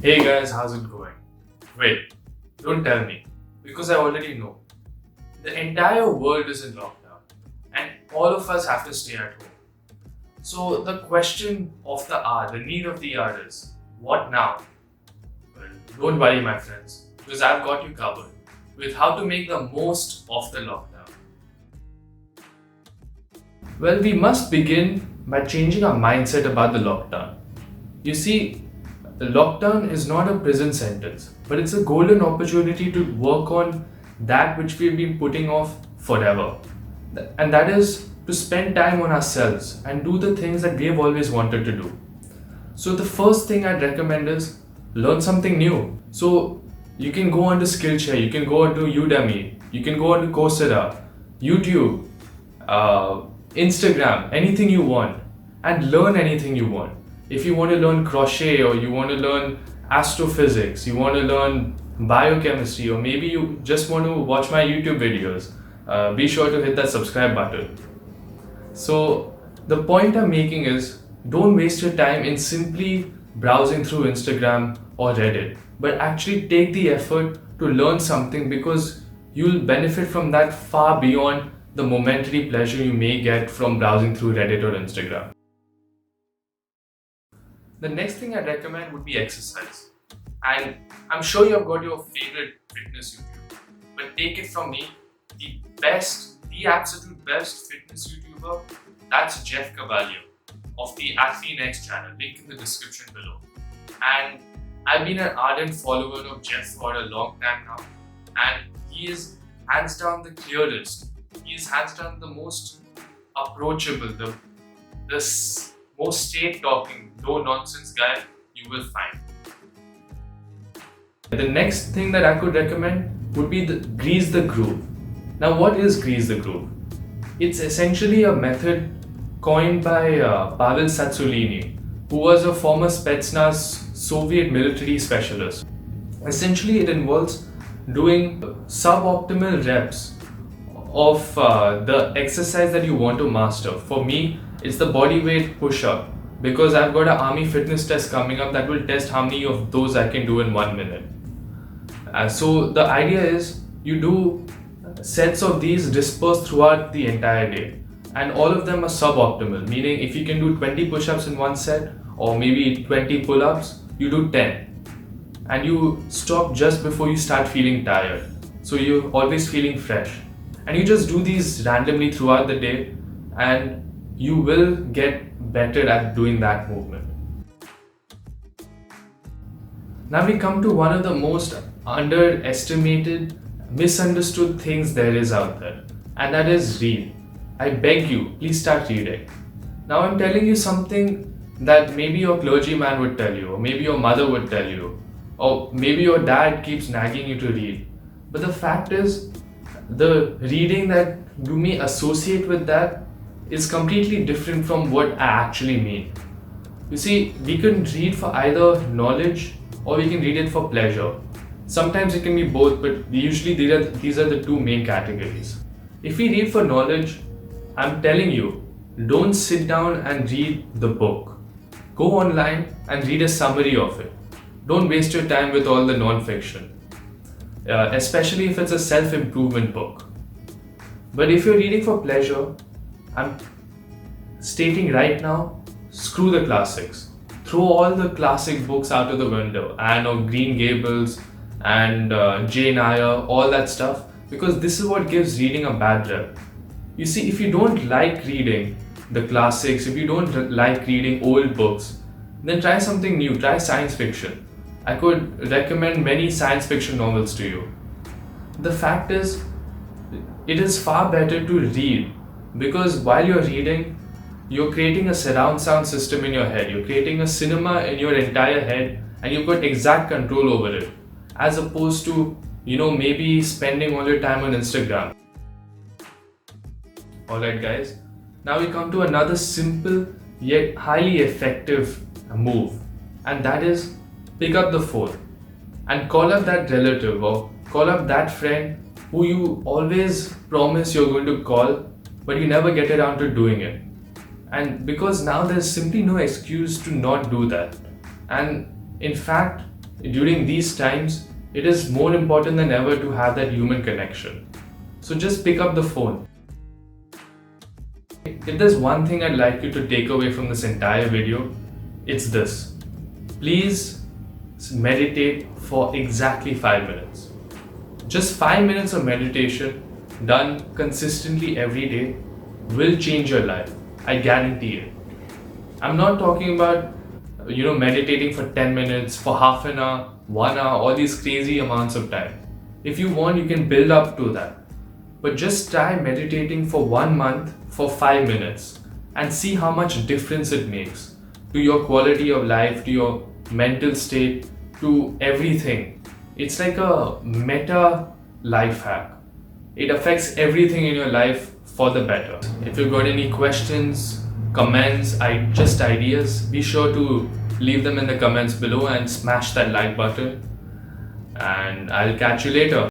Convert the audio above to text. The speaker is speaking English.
Hey guys, how's it going? Wait, don't tell me, because I already know. The entire world is in lockdown, and all of us have to stay at home. So, the question of the hour, the need of the hour is what now? Well, don't worry, my friends, because I've got you covered with how to make the most of the lockdown. Well, we must begin by changing our mindset about the lockdown. You see, the lockdown is not a prison sentence, but it's a golden opportunity to work on that which we've been putting off forever. And that is to spend time on ourselves and do the things that we have always wanted to do. So, the first thing I'd recommend is learn something new. So, you can go onto Skillshare, you can go onto Udemy, you can go onto Coursera, YouTube, Instagram, anything you want, and learn anything you want. If you want to learn crochet, or you want to learn astrophysics, you want to learn biochemistry, or maybe you just want to watch my YouTube videos, be sure to hit that subscribe button. So, the point I'm making is don't waste your time in simply browsing through Instagram or Reddit, but actually take the effort to learn something, because you'll benefit from that far beyond the momentary pleasure you may get from browsing through Reddit or Instagram. The next thing I recommend would be exercise. And I'm sure you've got your favorite fitness YouTuber, but take it from me, the absolute best fitness YouTuber, that's Jeff Cavallo of the AthleanX channel, link in the description below. And I've been an ardent follower of Jeff for a long time now, and he is hands down the clearest. He is hands down the most approachable, the most straight talking, no nonsense guy you will find. The next thing that I could recommend would be the Grease the Groove. Now, what is Grease the Groove? It's essentially a method coined by Pavel Tsatsouline, who was a former Spetsnaz Soviet military specialist. Essentially, it involves doing suboptimal reps of the exercise that you want to master. For me, it's the body weight push-up, because I've got an army fitness test coming up that will test how many of those I can do in 1 minute. So the idea is you do sets of these dispersed throughout the entire day, and all of them are suboptimal, meaning if you can do 20 push-ups in one set, or maybe 20 pull-ups, you do 10, and you stop just before you start feeling tired, so you're always feeling fresh, and you just do these randomly throughout the day, and you will get better at doing that movement. Now we come to one of the most underestimated, misunderstood things there is out there, and that is read. I beg you, please start reading. Now I'm telling you something that maybe your clergyman would tell you, or maybe your mother would tell you, or maybe your dad keeps nagging you to read. But the fact is, the reading that you may associate with that is completely different from what I actually mean. You see, we can read for either knowledge or we can read it for pleasure. Sometimes it can be both, but usually these are the two main categories. If we read for knowledge, I'm telling you, don't sit down and read the book. Go online and read a summary of it. Don't waste your time with all the non-fiction, especially if it's a self-improvement book. But if you're reading for pleasure, I'm stating right now, screw the classics. Throw all the classic books out of the window, Anne of Green Gables and Jane Eyre, all that stuff, because this is what gives reading a bad rep. You see, if you don't like reading the classics, if you don't like reading old books, then try something new, try science fiction. I could recommend many science fiction novels to you. The fact is, it is far better to read, because while you're reading, you're creating a surround sound system in your head, you're creating a cinema in your entire head, and you've got exact control over it, as opposed to, maybe spending all your time on Instagram. Alright guys, now we come to another simple yet highly effective move, and that is pick up the phone and call up that relative or call up that friend who you always promise you're going to call, but you never get around to doing it. And because now there's simply no excuse to not do that. And in fact, During these times, it is more important than ever to have that human connection. So just pick up the phone. If there's one thing I'd like you to take away from this entire video, it's this. Please meditate for exactly 5 minutes. Just 5 minutes of meditation done consistently every day will change your life. I guarantee it. I'm not talking about meditating for 10 minutes, for half an hour, 1 hour, all these crazy amounts of time. If you want, you can build up to that. But just try meditating for 1 month for 5 minutes and see how much difference it makes to your quality of life, to your mental state, to everything. It's like a meta life hack. It affects everything in your life for the better. If you've got any questions, comments, just ideas, be sure to leave them in the comments below and smash that like button. And I'll catch you later.